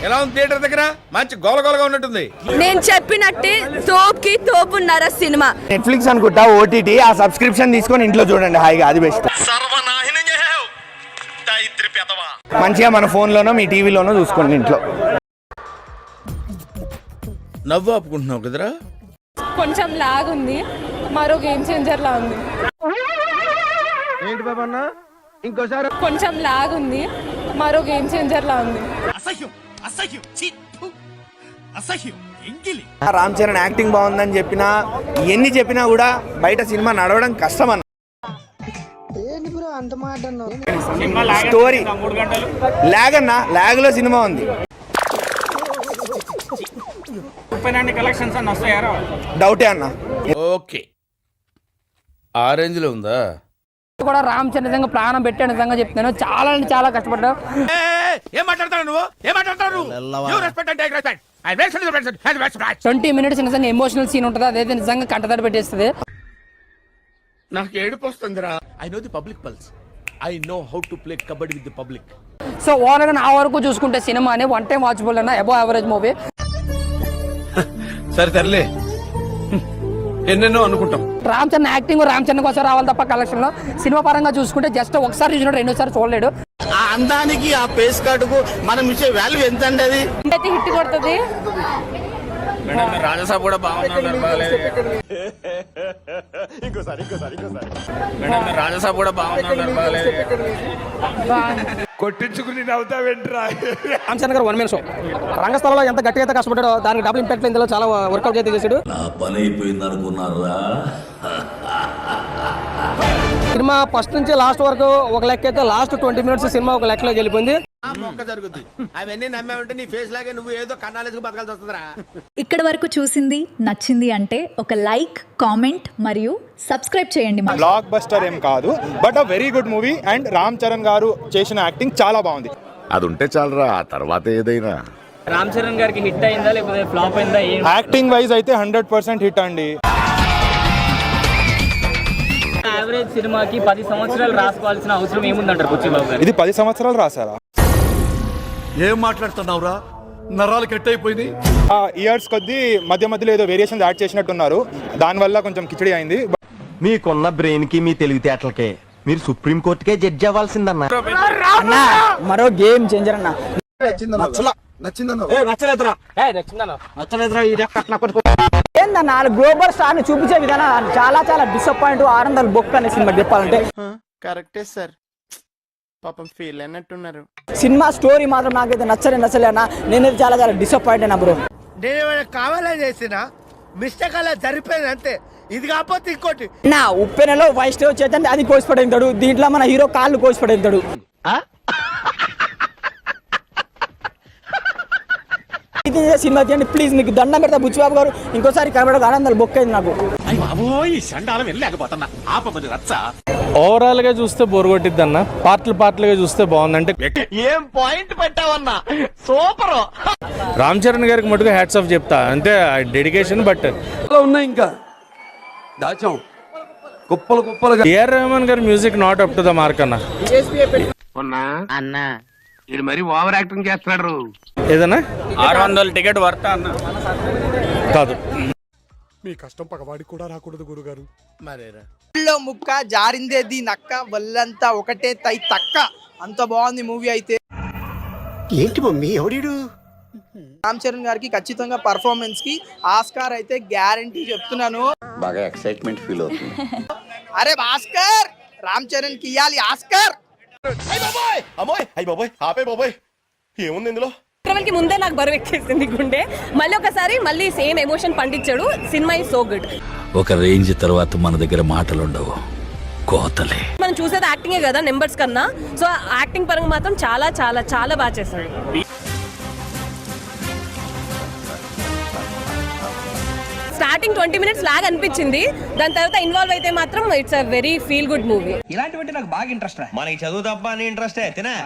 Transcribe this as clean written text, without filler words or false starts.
ఎలా ఉంది థియేటర్ దగ్గర? మంచి గోలగోలగా ఉన్నట్టుంది. నేను చెప్పినట్టే తోపుకి తోపున్నారా సినిమా. నెట్ఫ్లిక్స్ అనుకుంటా ఓటీటీ, ఆ సబ్స్క్రిప్షన్ తీసుకొని ఇంట్లో చూడండి హాయిగా, అది బెస్ట్. మంచిగా మన ఫోన్లోనో మీ టీవీలోనో చూసుకోండి ఇంట్లో. నవ్వు ఆపుకుంటున్నావు కదరా? కొంచెం లాగ్ ఉంది, మరో గేమ్ చేంజర్ లా ఉంది. ఏంటి బాబన్నా ఇంకోసారి? కొంచెం లాగ్ ఉంది, మరో గేమ్ చేంజర్ లా ఉంది. రామ్ చరణ్ యాక్టింగ్ బాగుందని చెప్పినా, ఎన్ని చెప్పినా కూడా బయట సినిమా నడవడం కష్టం అన్న. స్టోరీ లాగ్ అన్న, లాగ్ లో సినిమా ఉంది. డౌటే అన్న. ఓకే, ఆ రేంజ్ లో ఉందా? కూడా రామ్ చరణ్ నిజంగా ప్రాణం పెట్టాడు, నిజంగా చెప్తాను. చాలా అంటే చాలా కష్టపడ్డావు. ఏం మాట్లాడతావు నువ్వు? 20 minutes నిజంగా ఎమోషనల్ సీన్ ఉంటుంది, అదైతే నిజంగా కంటతడి పెట్టేస్తుంది. నాకు ఏడుపు వస్తుందిరా. I know the public pulse. I know how to play kabaddi with the public. So overall నా వరకు చూసుకుంటే సినిమా అనే 1 time వాచబుల్ అన్న, అబౌవ్ యావరేజ్ మూవీ. సరే తరలే, ఎన్నెన్నో అనుకుంటాం. రామ్ చరణ్ యాక్టింగ్ రామ్ చరణ్ కోసం రావాలి తప్ప కలెక్షన్ లో సినిమా పరంగా చూసుకుంటే జస్ట్ ఒకసారి చూసినట్టు రెండోసారి చూడలేడు. ఆ అందానికి, ఆ పేస్ కార్డుకు మనం ఇచ్చే వాల్యూ ఎంత అండి? అది అయితే హిట్ కొడుతుంది. రాజసాబ్ కూడా బాగున్నాడు. రాజసాబ్ కూడా బాగున్నాడు. కొట్టించుకుని నవ్వుతావేంట్రా? రామ్ చరణ్ గారు 1 man షో. రంగస్థలంలో ఎంత గట్టిగా అయితే కష్టపడ్డాడో దానికి డబుల్ ఇంపాక్ట్ ఇందులో చాలా వర్కౌట్ అయితే చేశాడు. పని అయిపోయింది అనుకున్నారా? సినిమా ఫస్ట్ నుంచి లాస్ట్ వరకు ఒక లెక్క అయితే, లాస్ట్ 20 minutes సినిమా ఒక లెక్కలోకి వెళ్ళిపోయింది. అవన్నీ నమ్మే ఉంటే నీ ఫేస్ లాగే నువ్వు ఏదో కన్నాలేసుకు బతకాల్సి వస్తుందిరా. ఇక్కడ వరకు చూసింది నచ్చింది అంటే ఒక లైక్, కామెంట్ మరియు సబ్స్క్రైబ్ చేయండి. బ్లాక్ బస్టర్ ఏం కాదు, but a very good movie. And Ram Charan గారు చేసిన యాక్టింగ్ చాలా బాగుంది. అది ఉంటే చాలరా, ఆ తర్వాత ఏదైనా. రామ్ చరణ్ గారికి హిట్ అయిందా లేకపోతే ఫ్లాప్ అయిందా? యాక్టింగ్ వైజ్ అయితే 100% హిట్ అండి. యావరేజ్ సినిమాకి 10 సంవత్సరాలు రాసుకోవాల్సిన అవసరం ఏముందంటారు బుచ్చిబాబు గారు? ఇది 10 సంవత్సరాలు రాసారా? ఏం మాట్లాడుతున్నావురా? నరాలు కట్ అయిపోయింది. ఇయర్స్ కొద్దీ మధ్య మధ్యలో ఏదో వేరియేషన్ యాడ్ చేసినట్టున్నారు, దానివల్ల కొంచెం కిచడి అయింది. మీకున్న బ్రెయిన్ కి, మీ తెలివితేటలకే మీరు సుప్రీం కోర్టుకే జడ్జి అవ్వాల్సిందన్న. మరో గేమ్ చేంజర్ అన్న. ఏందన్న గ్లోబల్ స్టార్ ని చూపించే విధానం చాలా చాలా డిసప్పాయింట్. 600 బొక్క అనే సినిమా చెప్పాలంటే కరెక్టే సార్, పాపం ఫీల్ అన్నట్టున్నారు. సినిమా స్టోరీ మాత్రం నాకైతే నచ్చలే అన్న. నేనైతే చాలా చాలా డిసప్పాయింట్ అయినా బ్రో. నేనేమైనా కావాలని చేసిన మిస్టేక్ అలా జరిపోయింది అంతే. ఇది కాకపోతే ఇంకోటి నా ఉప్పెనలో వైష్ణవ్ చేతండి అది కోసిపడేంతాడు, దీంట్లో మన హీరో కాళ్ళు కోసిపడేంతాడు. సినిమా తీయండి ప్లీజ్, మీకు దండం పెడతా బుచ్చిబాబు గారు. ఇంకోసారి కనబడ 600 బొక్క అయింది నాకు. ఓవరాల్ గా చూస్తే బోర్ కొట్టిద్ది అన్న, పార్ట్లుగా చూస్తే బాగుంది. అంటే ఏం పాయింట్ పెట్టావన్నా, సూపర్. రామ్ చరణ్ గారికి మటుకు హ్యాట్స్ ఆఫ్ చెప్తా, అంటే డెడికేషన్. బట్ ఉన్నాయి ఇంకా దాచాం కుప్పలు. ఏఆర్ రెహమాన్ గారి music not up to the mark అన్న. అన్నా ఇది మరి ఓవర్ యాక్టింగ్ చేస్తున్నాడు. ఏదన్నా 600 టికెట్ వర్త అన్న కాదు. మీ కష్టం పగవాడికి కూడా రాకూడదు గురుగారు. మరేరా ముక్క జారిందేది నక్క, వల్లంతా ఒకటే తై తక్క. అంత బాగుంది మూవీ అయితే. ఏంటి మమ్మీ ఎవడు? రామ్ చరణ్ గారికి ఖచ్చితంగా పర్ఫార్మెన్స్ కి ఆస్కార్ అయితే గ్యారంటీ చెప్తున్నాను. బాగా ఎక్సైట్మెంట్ ఫీల్ అవుతుంది. అరే భాస్కర్, రామ్ చరణ్ కి ఇయ్యాలి ఆస్కార్. ఏముంది ఇందులో? కి ముందే నాకు బరువు ఎక్కేసింది గుండె. మళ్ళీ సేమ్ ఎమోషన్ పండించాడు. సినిమా ఇస్ సో గుడ్. ఒక రేంజ్ తర్వాత మన దగ్గర మాటలుండవు, కోతలే. మనం చూసేది యాక్టింగే కదా నెంబర్స్ కన్నా. సో యాక్టింగ్ పరంగా మాత్రం చాలా చాలా చాలా బాగా చేశాడు. స్టార్టింగ్ 20 minutes లాగ్ అనిపించింది, దాని తర్వాత ఇన్వాల్వ్ అయితే మాత్రం it's a very feel good movie. ఇలాంటివంటే నాకు బాగా ఇంట్రెస్ట్. మనకి చదువు తప్ప అని ఇంట్రెస్ట్ తినా.